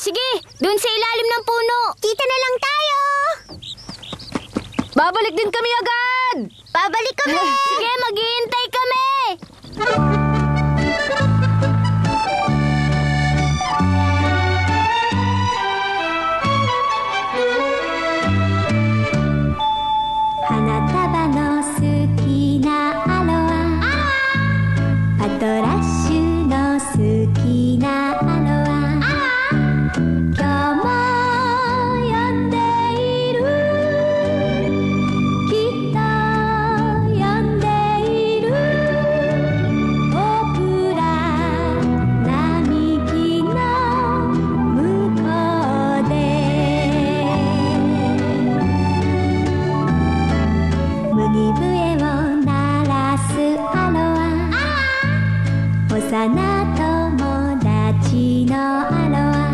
Sige, dun sa ilalim ng puno. Dito na lang tayo. Babalik din kami agad. Babalik kami. Sige, maghihintay kami. Hanataba no suki na alo wa Patrolashyu no suki na alo wa Kyou mo yonde iru Kitto yonde iru Bokura namiki no mukou de麦笛を鳴らすアロは幼友達のアロは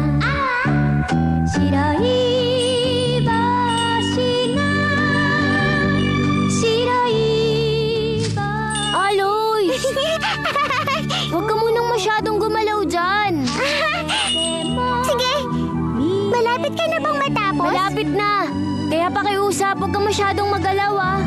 白い帽子が白い帽子 Aloy! Huwag ka munang masyadong gumalaw dyan. Sige, malapit ka na bang matapos? Malapit na. Kaya pakiusap, huwag ka masyadong magalaw ah.